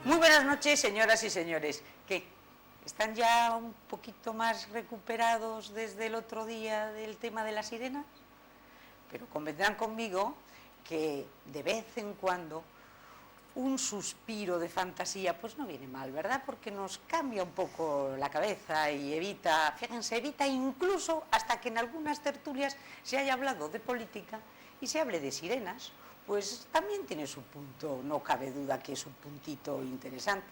Muy buenas noches, señoras y señores. ¿Qué? ¿Están ya un poquito más recuperados desde el otro día del tema de las sirenas? Pero convendrán conmigo que de vez en cuando un suspiro de fantasía pues no viene mal, ¿verdad? Porque nos cambia un poco la cabeza y evita, fíjense, evita incluso hasta que en algunas tertulias se haya hablado de política y se hable de sirenas, pues también tiene su punto, no cabe duda que es un puntito interesante.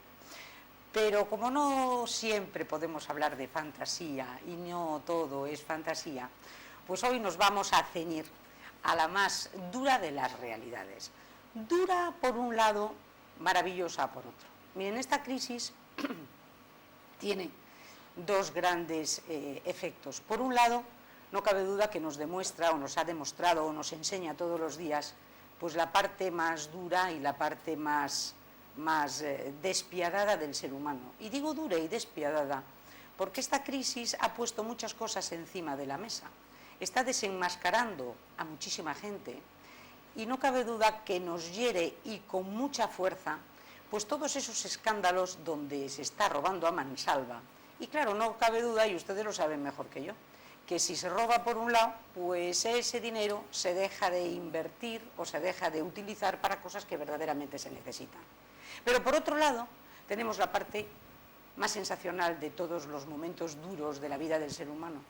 Pero como no siempre podemos hablar de fantasía y no todo es fantasía, pues hoy nos vamos a ceñir a la más dura de las realidades. Dura por un lado, maravillosa por otro. Miren, esta crisis tiene dos grandes efectos. Por un lado, no cabe duda que nos demuestra o nos ha demostrado o nos enseña todos los días pues la parte más dura y la parte más despiadada del ser humano. Y digo dura y despiadada porque esta crisis ha puesto muchas cosas encima de la mesa. Está desenmascarando a muchísima gente y no cabe duda que nos hiere y con mucha fuerza pues todos esos escándalos donde se está robando a mansalva. Y claro, no cabe duda, y ustedes lo saben mejor que yo, que si se roba por un lado, pues ese dinero se deja de invertir o se deja de utilizar para cosas que verdaderamente se necesitan. Pero por otro lado, tenemos la parte más sensacional de todos los momentos duros de la vida del ser humano,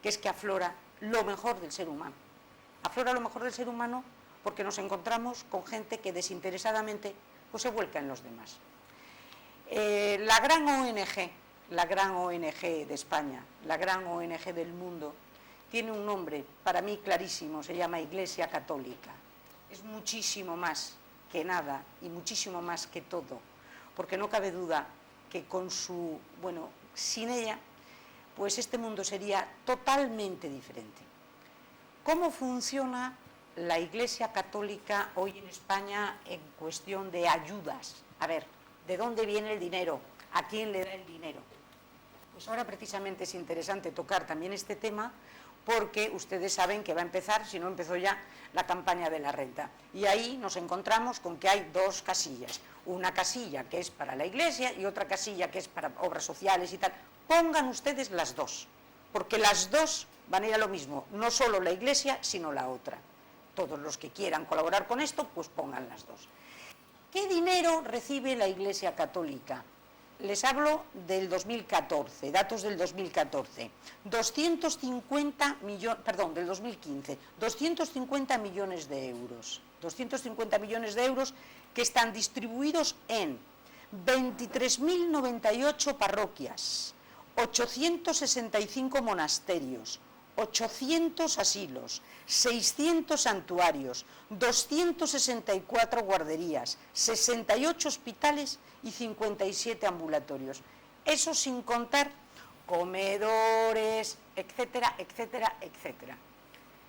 que es que aflora lo mejor del ser humano. Aflora lo mejor del ser humano porque nos encontramos con gente que desinteresadamente pues, se vuelca en los demás. La gran ONG de España, la gran ONG del mundo, tiene un nombre para mí clarísimo, se llama Iglesia Católica. Es muchísimo más que nada y muchísimo más que todo, porque no cabe duda que sin ella, pues este mundo sería totalmente diferente. ¿Cómo funciona la Iglesia Católica hoy en España en cuestión de ayudas? A ver, ¿de dónde viene el dinero? ¿A quién le da el dinero? Pues ahora precisamente es interesante tocar también este tema porque ustedes saben que va a empezar, si no empezó ya, la campaña de la renta. Y ahí nos encontramos con que hay dos casillas. Una casilla que es para la Iglesia y otra casilla que es para obras sociales y tal. Pongan ustedes las dos, porque las dos van a ir a lo mismo, no solo la Iglesia, sino la otra. Todos los que quieran colaborar con esto, pues pongan las dos. ¿Qué dinero recibe la Iglesia Católica? Les hablo del 2014, datos del 2014, del 2015, 250 millones de euros. 250 millones de euros que están distribuidos en 23.098 parroquias, 865 monasterios, 800 asilos, 600 santuarios, 264 guarderías, 68 hospitales y 57 ambulatorios. Eso sin contar comedores, etcétera, etcétera, etcétera.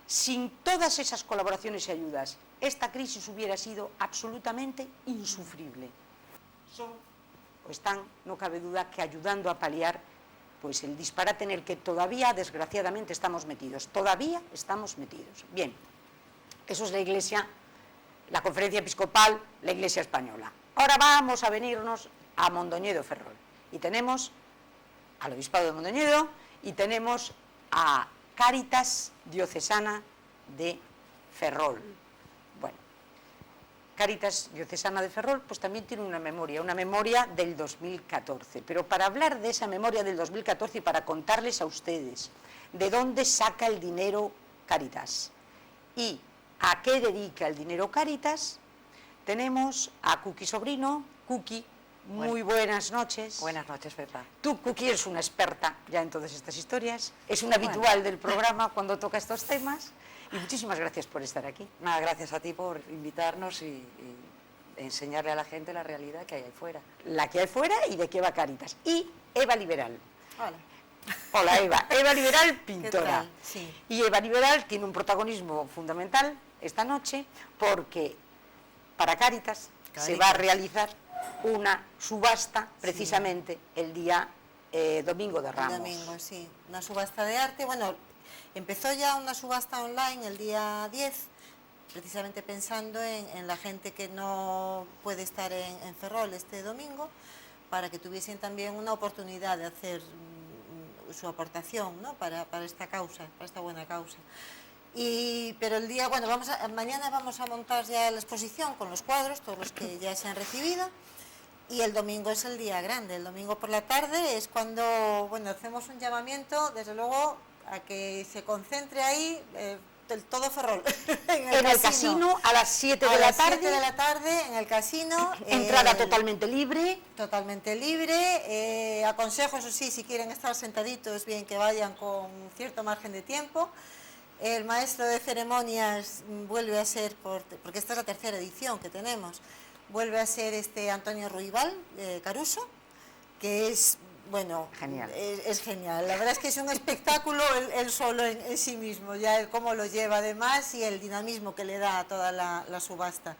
Sin todas esas colaboraciones y ayudas, esta crisis hubiera sido absolutamente insufrible. Están, no cabe duda, que ayudando a paliar pues el disparate en el que todavía, desgraciadamente, estamos metidos. Todavía estamos metidos. Bien, eso es la Iglesia, la Conferencia Episcopal, la Iglesia Española. Ahora vamos a venirnos a Mondoñedo Ferrol. Y tenemos al Obispado de Mondoñedo y tenemos a Cáritas Diocesana de Ferrol. Bueno, Cáritas Diocesana de Ferrol pues también tiene una memoria del 2014. Pero para hablar de esa memoria del 2014 y para contarles a ustedes de dónde saca el dinero Cáritas y a qué dedica el dinero Cáritas, tenemos a Cuqui Sobrino. Cuqui, muy buenas noches. Buenas noches, Pepa. Tú, Cuqui, eres una experta ya en todas estas historias, es una habitual del programa cuando toca estos temas, y muchísimas gracias por estar aquí. Nada, gracias a ti por invitarnos y enseñarle a la gente la realidad que hay ahí fuera. La que hay fuera y de qué va Cáritas. Y Eva Liberal. Hola. Hola, Eva. Eva Liberal, pintora. Sí. Y Eva Liberal tiene un protagonismo fundamental esta noche porque para Cáritas se va a realizar una subasta precisamente el día Domingo de Ramos. El domingo, sí. Una subasta de arte. Bueno, empezó ya una subasta online el día 10, precisamente pensando en la gente que no puede estar en Ferrol este domingo, para que tuviesen también una oportunidad de hacer su aportación, ¿no? para esta causa, para esta buena causa. Pero el día, bueno, mañana vamos a montar ya la exposición con los cuadros, todos los que ya se han recibido, y el domingo es el día grande. El domingo por la tarde es cuando, bueno, hacemos un llamamiento, desde luego, a que se concentre ahí todo Ferrol. en el casino a las 7 de la tarde. 7 de la tarde en el casino. Entrada totalmente libre. Totalmente libre. Aconsejo, eso sí, si quieren estar sentaditos, bien que vayan con cierto margen de tiempo. El maestro de ceremonias vuelve a ser, porque esta es la tercera edición que tenemos, vuelve a ser Antonio Ruibal Caruso, que es, bueno, genial. Es genial. La verdad es que es un espectáculo él solo en sí mismo, ya el cómo lo lleva además y el dinamismo que le da a toda la subasta.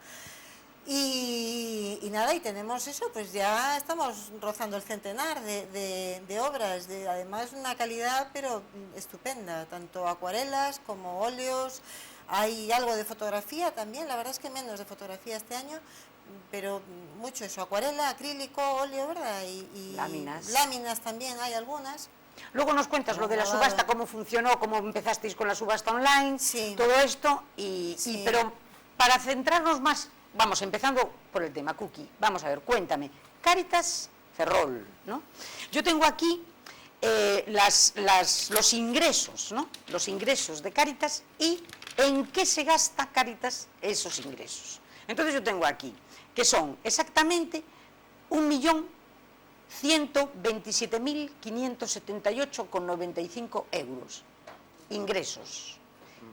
Y nada, y tenemos eso, pues ya estamos rozando el centenar de obras, además una calidad pero estupenda, tanto acuarelas como óleos, hay algo de fotografía también, la verdad es que menos de fotografía este año, pero mucho eso, acuarela, acrílico, óleo, ¿verdad? Y láminas también hay algunas. Luego nos cuentas lo de la subasta, cómo funcionó, cómo empezasteis con la subasta online, sí, todo esto, sí. Pero para centrarnos más, vamos, empezando por el tema, Cookie, vamos a ver, cuéntame, Cáritas Ferrol, ¿no? Yo tengo aquí los ingresos, ¿no? Los ingresos de Cáritas y en qué se gasta Cáritas esos ingresos. Entonces yo tengo aquí, que son exactamente 1.127.578,95 euros, ingresos,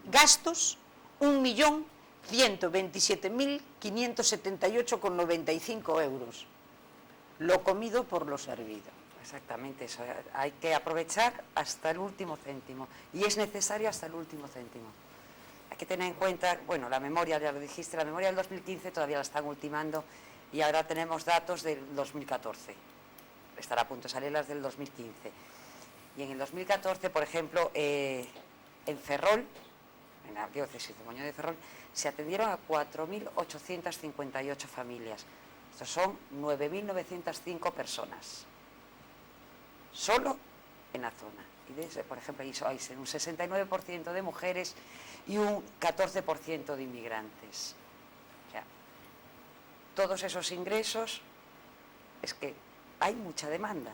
gastos 1.127.578,95 euros, lo comido por lo servido. Exactamente eso, hay que aprovechar hasta el último céntimo, y es necesario hasta el último céntimo. Hay que tener en cuenta, bueno, la memoria, ya lo dijiste, la memoria del 2015 todavía la están ultimando y ahora tenemos datos del 2014, estará a punto de salir las del 2015. Y en el 2014, por ejemplo, en Ferrol, en la diócesis de Moñón de Ferrol, se atendieron a 4.858 familias. Estos son 9.905 personas, solo en la zona. Y por ejemplo, hay un 69% de mujeres y un 14% de inmigrantes. O sea, todos esos ingresos, es que hay mucha demanda.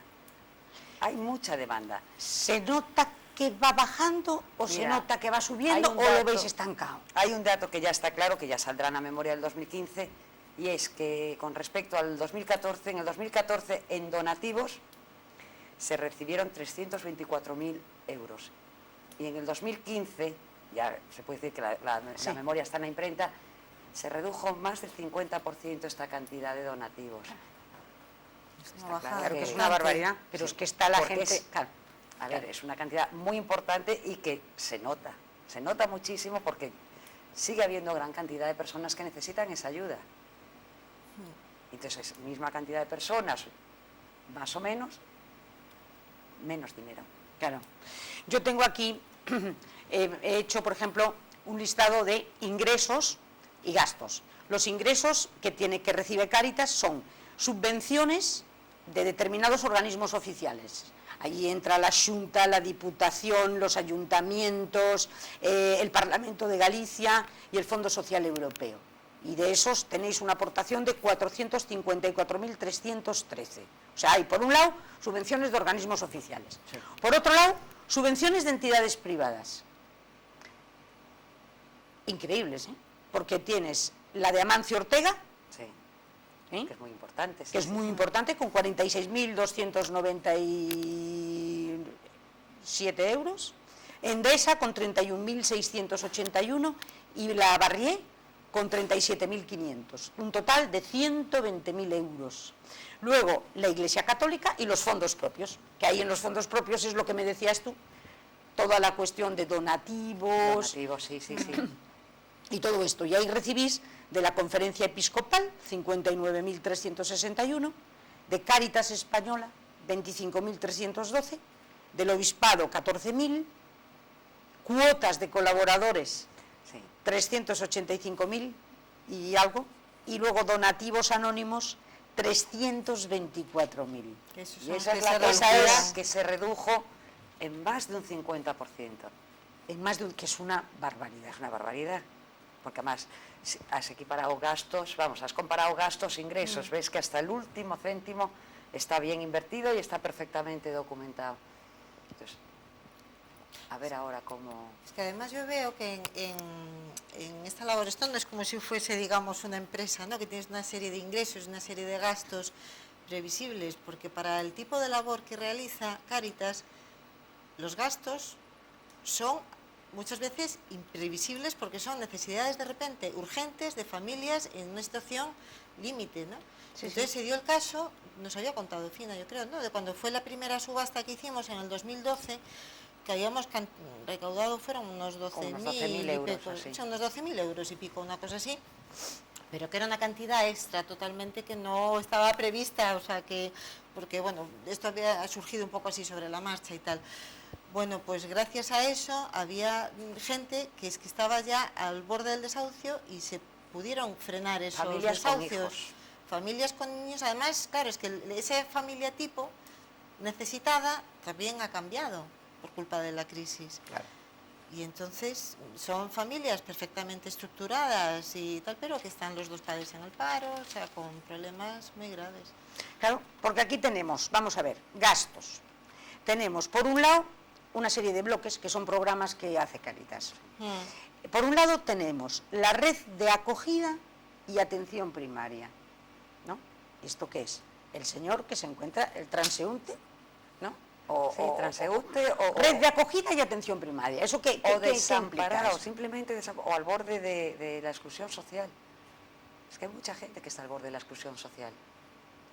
Hay mucha demanda. ¿Se nota que va bajando o se nota que va subiendo o lo veis estancado? Hay un dato que ya está claro, que ya saldrá en la memoria del 2015, y es que con respecto al 2014, en el 2014 en donativos se recibieron 324.000 euros. Y en el 2015, ya se puede decir que la memoria está en la imprenta, se redujo más del 50% esta cantidad de donativos. Claro que es una barbaridad, pero es que está la gente... A ver, es una cantidad muy importante y que se nota muchísimo, porque sigue habiendo gran cantidad de personas que necesitan esa ayuda. Entonces, misma cantidad de personas, más o menos dinero. Claro. Yo tengo aquí, he hecho, por ejemplo, un listado de ingresos y gastos. Los ingresos que recibe Cáritas son subvenciones de determinados organismos oficiales. Allí entra la Xunta, la Diputación, los ayuntamientos, el Parlamento de Galicia y el Fondo Social Europeo. Y de esos tenéis una aportación de 454.313. O sea, hay por un lado subvenciones de organismos oficiales. Sí. Por otro lado, subvenciones de entidades privadas. Increíbles, ¿eh? Porque tienes la de Amancio Ortega, sí, que es muy importante. Sí, que es muy importante, con 46.297 euros. Endesa con 31.681 y la Barrié con 37.500, un total de 120.000 euros. Luego, la Iglesia Católica y los fondos propios, que ahí en los fondos propios es lo que me decías tú, toda la cuestión de donativos. Donativos, sí. Y todo esto. Y ahí recibís de la Conferencia Episcopal 59.361, de Cáritas Española 25.312, del Obispado 14.000, cuotas de colaboradores 385.000 y algo, y luego donativos anónimos 324.000. Y esa es la cantidad que se redujo en más de un 50%. En más de un, que es una barbaridad. Es una barbaridad, porque además has equiparado gastos, vamos, has comparado gastos, ingresos, ves que hasta el último céntimo está bien invertido y está perfectamente documentado. Entonces, a ver ahora cómo... Es que además yo veo que en esta labor, esto no es como si fuese, digamos, una empresa, ¿no? Que tienes una serie de ingresos, una serie de gastos previsibles, porque para el tipo de labor que realiza Cáritas, los gastos son muchas veces imprevisibles porque son necesidades de repente urgentes de familias en una situación límite, ¿no? Sí, entonces sí. se dio el caso, nos había contado Fina, yo creo, ¿no? De cuando fue la primera subasta que hicimos en el 2012, que habíamos recaudado, fueron unos 12.000 euros, así. Unos 12.000 euros y pico, una cosa así, pero que era una cantidad extra totalmente que no estaba prevista, o sea que, porque bueno, esto había surgido un poco así sobre la marcha y tal. Bueno, pues gracias a eso había gente que es que estaba ya al borde del desahucio y se pudieron frenar esos Familias desahucios. con hijos. Familias con niños, además, claro, es que esa familia tipo necesitada también ha cambiado por culpa de la crisis. Claro. Y entonces son familias perfectamente estructuradas y tal, pero que están los dos padres en el paro, o sea, con problemas muy graves. Claro, porque aquí tenemos, vamos a ver, gastos. Tenemos, por un lado, una serie de bloques que son programas que hace Cáritas. Por un lado tenemos la red de acogida y atención primaria, ¿no? ¿Esto qué es? El señor que se encuentra, el transeúnte, ¿no? Transeúnte o red de acogida y atención primaria. ¿Eso qué desamparado, implica? simplemente o al borde de la exclusión social. Es que hay mucha gente que está al borde de la exclusión social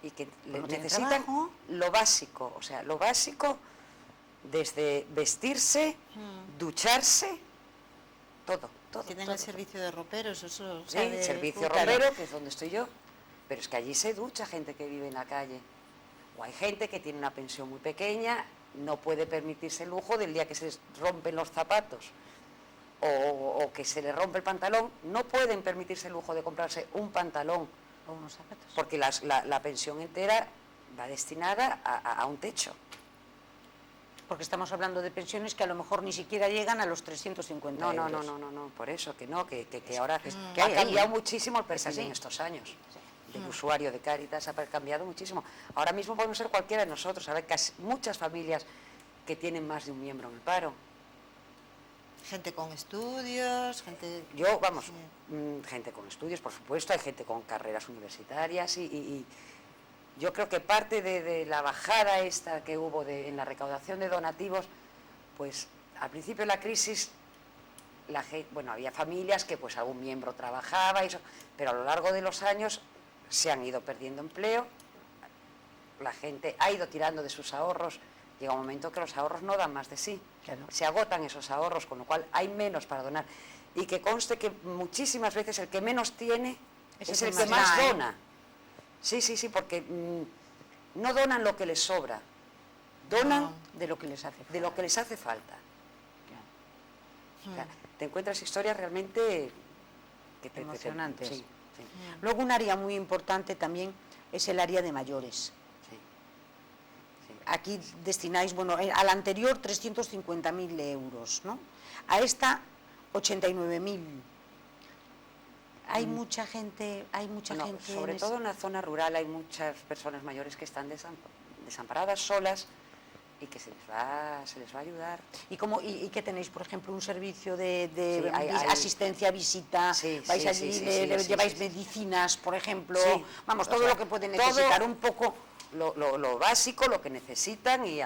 y que necesitan lo básico, o sea, lo básico desde vestirse, ducharse, todo. Tienen el servicio de roperos, eso. Sí, el servicio ropero, que es donde estoy yo, pero es que allí se ducha gente que vive en la calle. O hay gente que tiene una pensión muy pequeña, no puede permitirse el lujo del día que se rompen los zapatos o que se le rompe el pantalón, no pueden permitirse el lujo de comprarse un pantalón O unos zapatos. porque la pensión entera va destinada a un techo. Porque estamos hablando de pensiones que a lo mejor ni siquiera llegan a los 350 euros. No, por eso, que ahora que ha hay cambiado ahí. muchísimo el perfil así. en estos años. El usuario de Cáritas ha cambiado muchísimo. Ahora mismo podemos ser cualquiera de nosotros, hay muchas familias que tienen más de un miembro en el paro. Gente con estudios, gente... Gente con estudios, por supuesto, hay gente con carreras universitarias y yo creo que parte de la bajada esta que hubo en la recaudación de donativos, pues al principio de la crisis, había familias que pues algún miembro trabajaba, pero a lo largo de los años se han ido perdiendo empleo, la gente ha ido tirando de sus ahorros, llega un momento que los ahorros no dan más de sí, Claro. se agotan esos ahorros, con lo cual hay menos para donar. Y que conste que muchísimas veces el que menos tiene es el que más dona. Sí, porque no donan lo que les sobra, donan de lo que les hace falta. de lo que les hace falta. Claro. O sea, te encuentras historias realmente Emocionantes. Sí. Luego un área muy importante también es el área de mayores. Aquí destináis, al anterior 350.000 euros, ¿no? A esta 89.000. Hay mucha gente, sobre todo en la zona rural hay muchas personas mayores que están desamparadas, solas, y que se les va a ayudar. ¿Y qué tenéis, por ejemplo, un servicio de hay asistencia, visita? ¿Vais allí, lleváis medicinas, por ejemplo? Sí. Todo lo que pueden necesitar, un poco... Lo básico, lo que necesitan, y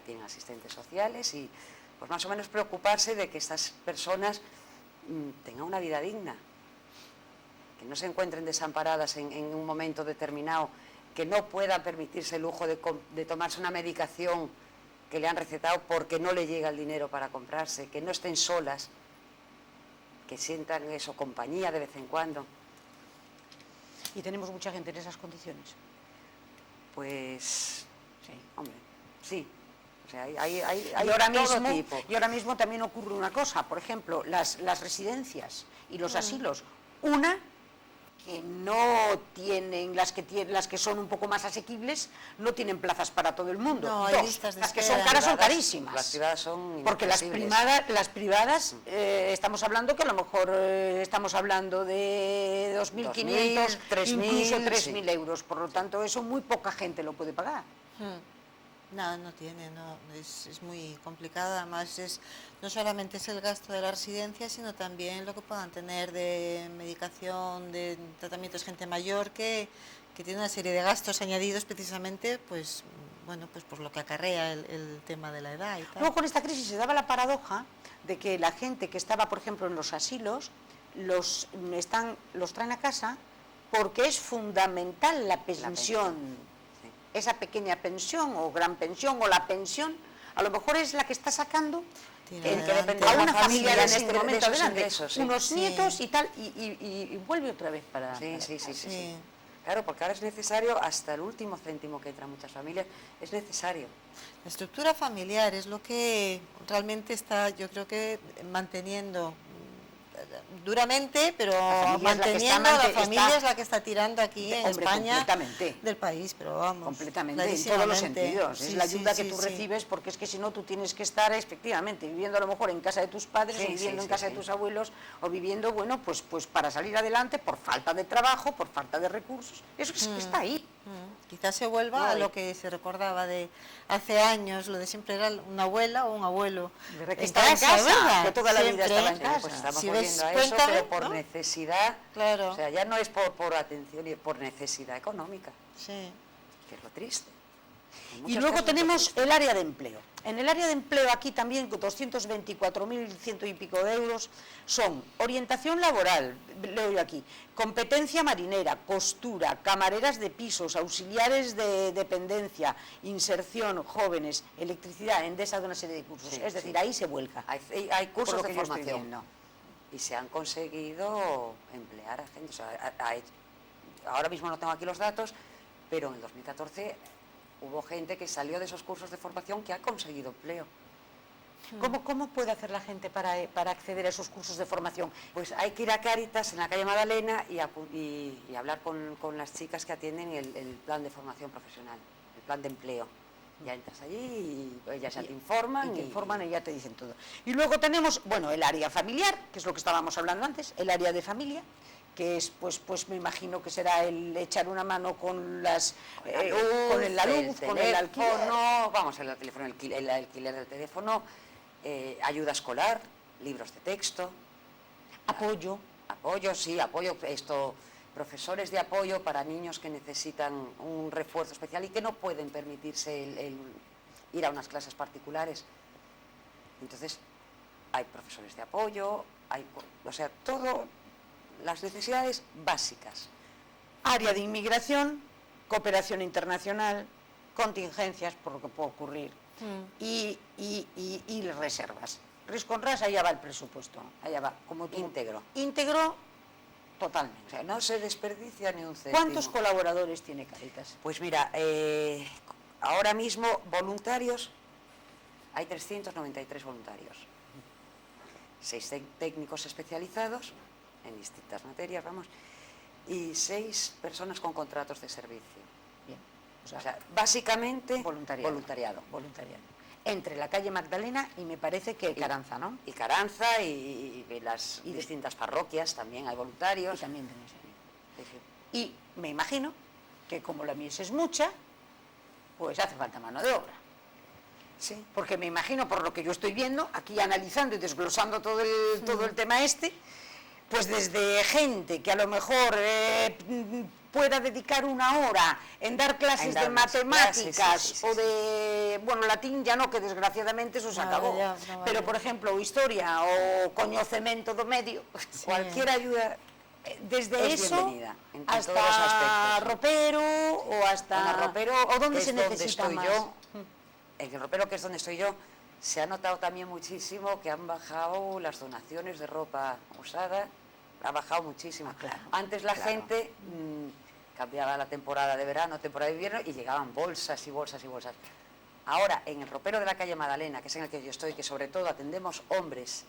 tienen asistentes sociales y pues más o menos preocuparse de que estas personas tengan una vida digna, que no se encuentren desamparadas en un momento determinado, que no puedan permitirse el lujo de tomarse una medicación que le han recetado porque no le llega el dinero para comprarse, que no estén solas, que sientan compañía de vez en cuando. ¿Y tenemos mucha gente en esas condiciones? Pues Sí. Hombre, sí. O sea, hay y ahora todo mismo, tipo. Y ahora mismo también ocurre una cosa, por ejemplo, las residencias y los asilos. Una, que no tienen, las que son un poco más asequibles, no tienen plazas para todo el mundo. No, hay Dos, listas de las que espera. son caras son carísimas. Las privadas son porque las inaccesibles. privadas estamos hablando que a lo mejor estamos hablando de 2.500, 3.000, incluso 3.000 sí. euros. Por lo tanto, eso muy poca gente lo puede pagar. No, no tiene, no, es muy complicado, además no solamente es el gasto de la residencia, sino también lo que puedan tener de medicación, de tratamientos gente mayor, que tiene una serie de gastos añadidos precisamente, pues, bueno, pues por lo que acarrea el tema de la edad y tal. Luego con esta crisis se daba la paradoja de que la gente que estaba, por ejemplo, en los asilos, los traen a casa porque es fundamental la pensión. Esa pequeña pensión o gran pensión o la pensión, a lo mejor es la que está sacando a una familia en este momento adelante, unos nietos y tal, y vuelve otra vez para... Sí. Claro, porque ahora es necesario, hasta el último céntimo que entra en muchas familias, es necesario. La estructura familiar es lo que realmente está, yo creo que manteniendo duramente, pero manteniendo, la familia es la que está tirando aquí en España del país, pero vamos, completamente, en todos los sentidos, es la ayuda que tú recibes, porque es que si no tú tienes que estar efectivamente viviendo a lo mejor en casa de tus padres, o viviendo en casa de tus abuelos, o viviendo, bueno, pues para salir adelante por falta de trabajo, por falta de recursos, eso es que está ahí. Quizás se vuelva a lo que se recordaba de hace años, lo de siempre era una abuela o un abuelo que estaba en casa, ¿verdad? que toda la vida estaba en casa. Pues estamos Si volviendo a eso, pero por necesidad, claro. O sea, ya no es por atención, por necesidad económica, sí. que es lo triste. Y luego tenemos el área de empleo. En el área de empleo aquí también 224.100 y pico de euros son orientación laboral, leo yo aquí, competencia marinera, costura, camareras de pisos, auxiliares de dependencia, inserción, jóvenes, electricidad, Endesa, de una serie de cursos. Es decir, ahí se vuelca. Hay cursos de formación. formación y se han conseguido emplear a gente. O sea, ahora mismo no tengo aquí los datos, pero en el 2014 hubo gente que salió de esos cursos de formación que ha conseguido empleo. ¿Cómo puede hacer la gente para acceder a esos cursos de formación? Pues hay que ir a Cáritas en la calle Magdalena y hablar con las chicas que atienden el plan de formación profesional, el plan de empleo. Ya entras allí y ellas ya te informan. Y te informan y ya te dicen todo. Y luego tenemos, bueno, el área familiar, que es lo que estábamos hablando antes, el área de familia, que es, pues me imagino que será el echar una mano con la luz, con el alquiler. Vamos, el teléfono, el alquiler del teléfono, ayuda escolar, libros de texto. Apoyo, profesores de apoyo para niños que necesitan un refuerzo especial y que no pueden permitirse el ir a unas clases particulares. Entonces, hay profesores de apoyo, o sea, todo, las necesidades básicas. Área de inmigración, cooperación internacional, contingencias por lo que puede ocurrir y reservas. Con ras, allá va el presupuesto, allá va, como tú. Íntegro, totalmente. O sea, no se desperdicia ni un céntimo. ¿Cuántos colaboradores tiene Cáritas? Pues mira, ahora mismo voluntarios, hay 393 voluntarios. 6 técnicos especializados en distintas materias, vamos, y 6 personas con contratos de servicio. Bien. O sea, básicamente voluntariado. Entre la calle Magdalena y me parece que Caranza, ¿no? Y Caranza y las distintas parroquias también hay voluntarios. Y también tenéis. Y me imagino que como la mies es mucha, pues hace falta mano de obra. Sí. Porque me imagino, por lo que yo estoy viendo, aquí analizando y desglosando todo el tema pues desde gente que a lo mejor pueda dedicar una hora en dar clases de matemáticas o de, bueno, latín ya no, que desgraciadamente eso se acabó, pero por ejemplo historia o coñecemento do medio, cualquier ayuda desde es eso hasta ropero o hasta ropero, o donde se necesita más. En el ropero, que es donde estoy yo, se ha notado también muchísimo que han bajado las donaciones de ropa usada, ha bajado muchísimo. Claro, antes la gente cambiaba la temporada de verano, temporada de invierno y llegaban bolsas y bolsas y bolsas. Ahora, en el ropero de la calle Magdalena, que es en el que yo estoy, que sobre todo atendemos hombres,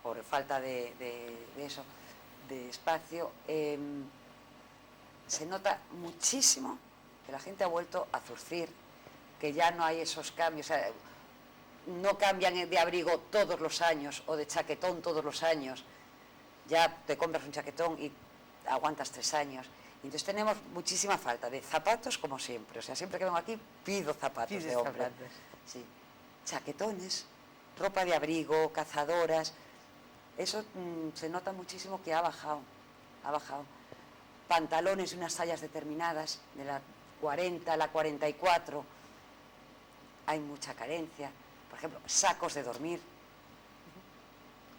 por falta de eso, de espacio, se nota muchísimo que la gente ha vuelto a zurcir, que ya no hay esos cambios, o sea, no cambian de abrigo todos los años o de chaquetón todos los años, ya te compras un chaquetón y aguantas 3 años. Entonces tenemos muchísima falta de zapatos, como siempre, o sea, siempre que vengo aquí pido zapatos de hombre. Sí. Chaquetones, ropa de abrigo, cazadoras, eso se nota muchísimo que ha bajado. Pantalones de unas tallas determinadas, de la 40 a la 44, hay mucha carencia. Por ejemplo, sacos de dormir.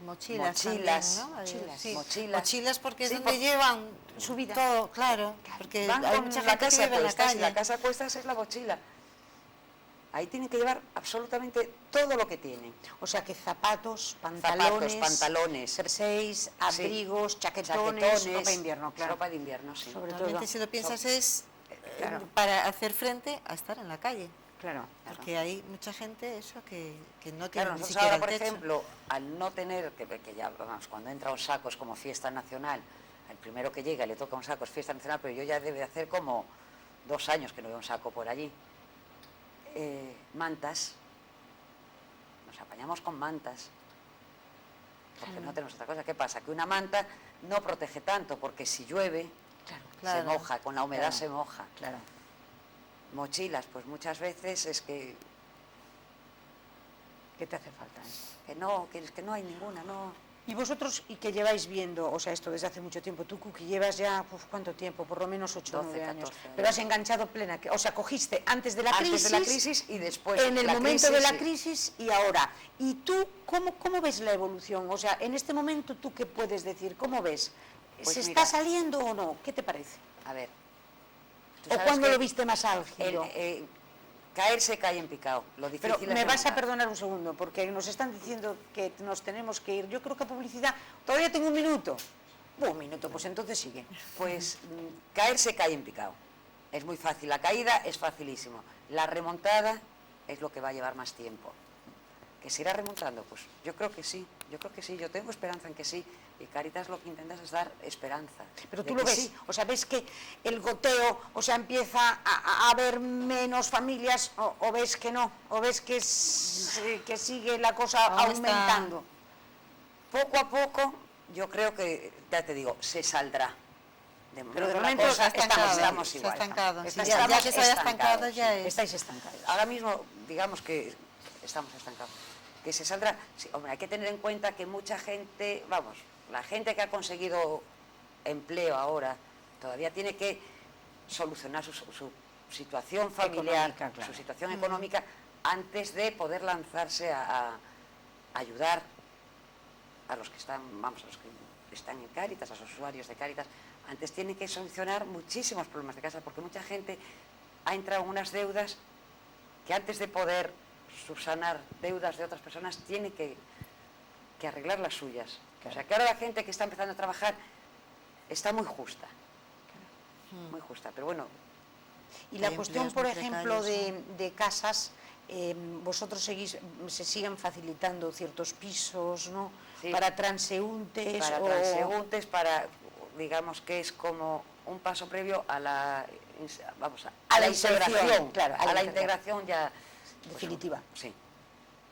Mochilas también, ¿no? Sí. Mochilas porque es Sí, donde llevan su vida. todo, claro, porque Van hay con mucha la gente que casa vive en la cuestas, y calle. la casa cuestas es la mochila. Ahí tienen que llevar absolutamente todo lo que tienen. O sea que zapatos, pantalones, pantalones, jerseys, abrigos, chaquetones, ropa de invierno, claro. Ropa de invierno, sí. Sobre Realmente, todo. si lo piensas, es claro. para hacer frente a estar en la calle. Claro. Porque hay mucha gente eso que no tiene Claro, ni nosotros siquiera ahora, por el techo. ejemplo, al no tener, que ya, vamos, cuando entra un saco es como fiesta nacional, al primero que llega le toca un saco es fiesta nacional, pero yo ya debe de hacer como 2 años que no veo un saco por allí. Mantas, nos apañamos con mantas, porque no tenemos otra cosa. ¿Qué pasa? Que una manta no protege tanto, porque si llueve, Claro. se moja, con la humedad Claro. se moja. Claro. Mochilas, pues muchas veces es que ¿Qué te hace falta? es que no hay ninguna, no. Y vosotros, y que lleváis viendo, o sea, esto desde hace mucho tiempo, tú, Kuki, llevas ya, ¿cuánto tiempo? Por lo menos 8 o 12, 9 años. 14 años. Pero has enganchado plena, o sea, cogiste antes de la crisis, Y después en el la momento de la sí. crisis y ahora. ¿Y tú cómo ves la evolución? O sea, en este momento, ¿tú qué puedes decir? ¿Cómo ves? Pues ¿Se mira, está saliendo o no? ¿Qué te parece? A ver. tú ¿O sabes cuándo que lo viste más álgido? Caer se cae en picado. Lo Pero difícil es me vas a remontar. perdonar un segundo, porque nos están diciendo que nos tenemos que ir. Yo creo que a publicidad, todavía tengo un minuto. Un minuto, pues entonces sigue. Pues caer se cae en picado. Es muy fácil. La caída es facilísimo. La remontada es lo que va a llevar más tiempo. ¿Que se irá remontando? Pues yo creo que sí. Yo tengo esperanza en que sí. Y Cáritas lo que intentas es dar esperanza. Pero de tú lo que ves, sí. o sea, ves que el goteo, o sea, empieza a haber menos familias, o ves que no, o ves que sigue la cosa Aún aumentando. Poco a poco, yo creo que, ya te digo, se saldrá. Pero de la momento cosa, está estancado, estamos se ha igual. estancado. Está- Sí, ya estamos que se haya estancado estancados, ya sí. es. Estáis estancados. Ahora mismo, digamos que estamos estancados. Que se saldrá. Sí, hombre, hay que tener en cuenta que mucha gente, vamos, la gente que ha conseguido empleo ahora, todavía tiene que solucionar su situación familiar, Económica, claro. su situación económica, antes de poder lanzarse a ayudar a los que están, vamos, a los que están en Cáritas, a los usuarios de Cáritas. Antes tienen que solucionar muchísimos problemas de casa, porque mucha gente ha entrado en unas deudas que antes de poder subsanar deudas de otras personas tiene que arreglar las suyas. O sea, que ahora la gente que está empezando a trabajar está muy justa. Muy justa, pero bueno. Y la Hay cuestión, empleos por muy ejemplo, precarios, de casas, vosotros se siguen facilitando ciertos pisos, ¿no? Sí. Para transeúntes. Para o- transeúntes, digamos que es como un paso previo a la, vamos, a la inserción, integración, claro, a la integración ya Definitiva. Sí,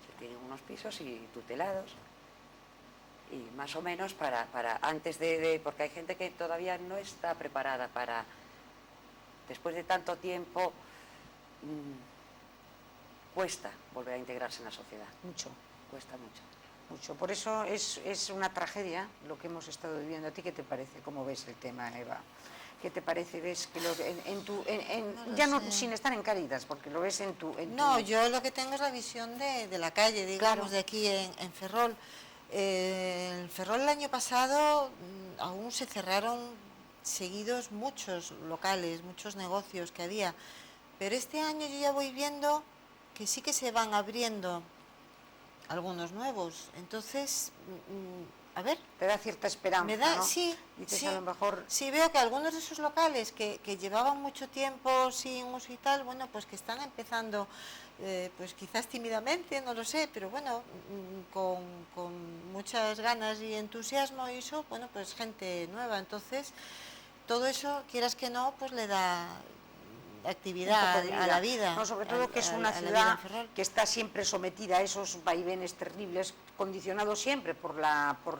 se tienen unos pisos y tutelados y más o menos para antes porque hay gente que todavía no está preparada para, después de tanto tiempo, cuesta volver a integrarse en la sociedad, Mucho. cuesta mucho. Mucho. Por eso es una tragedia lo que hemos estado viviendo. ¿A ti qué te parece? ¿Cómo ves el tema, Eva? ¿Qué te parece? ¿Ves que ya no sin estar en Cáritas, porque lo ves en tu... No, yo lo que tengo es la visión de la calle, digamos, Claro. de aquí en Ferrol. En Ferrol el año pasado aún se cerraron seguidos muchos locales, muchos negocios que había, pero este año yo ya voy viendo que sí que se van abriendo algunos nuevos. Entonces, A ver, Te da cierta esperanza, me da, ¿no? sí, Dices, sí, a lo mejor... sí, veo que algunos de esos locales que llevaban mucho tiempo sin uso y tal, bueno, pues que están empezando, pues quizás tímidamente, no lo sé, pero bueno, con muchas ganas y entusiasmo y eso, bueno, pues gente nueva. Entonces, todo eso, quieras que no, pues le da actividad un poco de a la vida. No, sobre todo que es una a la vida ciudad en Ferrol. que está siempre sometida a esos vaivenes terribles, condicionado siempre por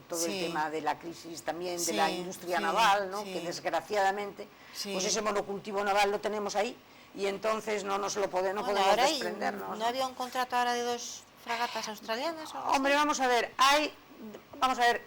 todo el Sí. tema de la crisis también de Sí, la industria sí, naval, ¿no? sí. Que desgraciadamente, Sí. pues ese monocultivo naval lo tenemos ahí y entonces no nos lo podemos Ahora desprendernos. ¿no había un contrato ahora de 2 fragatas australianas o algo así? Hombre, vamos a ver,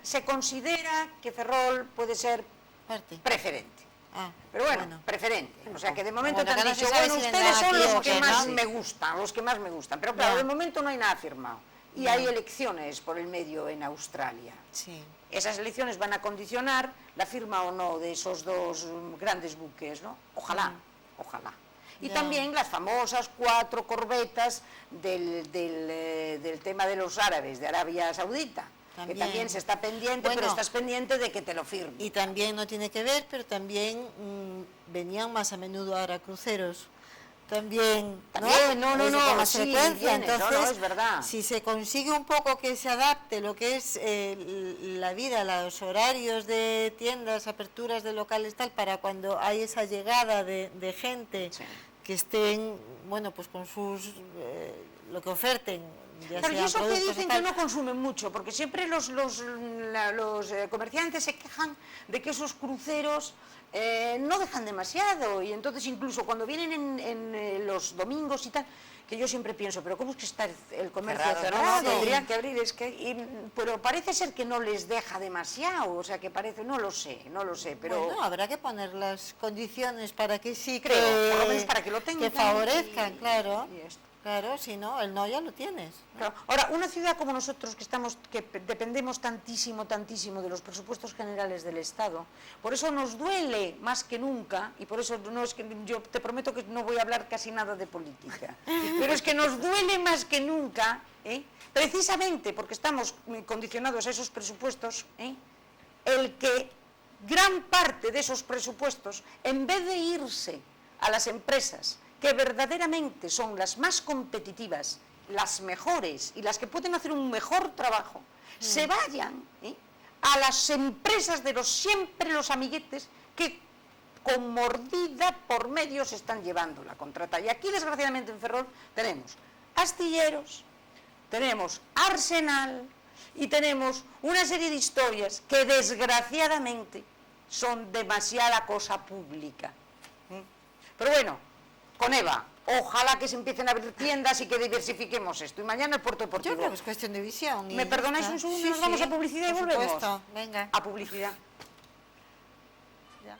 se considera que Ferrol puede ser Parte. preferente. Ah, Pero bueno, preferente. O sea que de momento Bueno, te han que no se dicho, sabe bueno, si ustedes vendrán son aquí los o que qué, más ¿no? me gustan, los que más me gustan. Pero claro, Ya. de momento no hay nada firmado. Y Ya. hay elecciones por el medio en Australia. Sí. Esas elecciones van a condicionar la firma o no de esos dos grandes buques, ¿no? Ojalá, ojalá. Y Ya. también las famosas 4 corbetas del tema de los árabes, de Arabia Saudita, También. que también se está pendiente, Bueno, pero estás pendiente de que te lo firme. Y también no tiene que ver, pero también venían más a menudo ahora cruceros. También, También, no, Eso con más sí, frecuencia. viene, no, Entonces, es verdad. si se consigue un poco que se adapte lo que es la vida, los horarios de tiendas, aperturas de locales, tal, para cuando hay esa llegada de gente Sí. que estén, bueno, pues con sus, lo que oferten, ya Pero y sean eso que productos y dicen tal. que no consumen mucho, porque siempre los comerciantes se quejan de que esos cruceros no dejan demasiado, y entonces incluso cuando vienen en los domingos y tal, que yo siempre pienso, pero ¿cómo es que está el comercio cerrado? sí. Tendrían que abrir, es que... Pero parece ser que no les deja demasiado, o sea que parece, no lo sé, pero... Bueno, habrá que poner las condiciones para que sí, Creo, por lo menos para que lo tengan que favorezcan, y- claro. y esto. Claro, si no, el no ya lo tienes. Claro. Ahora, una ciudad como nosotros que dependemos tantísimo de los presupuestos generales del Estado, por eso nos duele más que nunca, y por eso no es que yo te prometo que no voy a hablar casi nada de política, pero es que nos duele más que nunca, precisamente porque estamos condicionados a esos presupuestos, el que gran parte de esos presupuestos, en vez de irse a las empresas que verdaderamente son las más competitivas, las mejores y las que pueden hacer un mejor trabajo, se vayan a las empresas de siempre los amiguetes que con mordida por medio se están llevando la contrata. Y aquí, desgraciadamente, en Ferrol tenemos astilleros, tenemos Arsenal y tenemos una serie de historias que, desgraciadamente, son demasiada cosa pública. Pero bueno, con Eva, ojalá que se empiecen a abrir tiendas y que diversifiquemos esto. Y mañana el puerto deportivo. Yo creo que es cuestión de visión. y ¿Me ya perdonáis está. un segundo? Sí, Nos vamos sí, a publicidad y por volvemos. supuesto. Venga. A publicidad. Ya.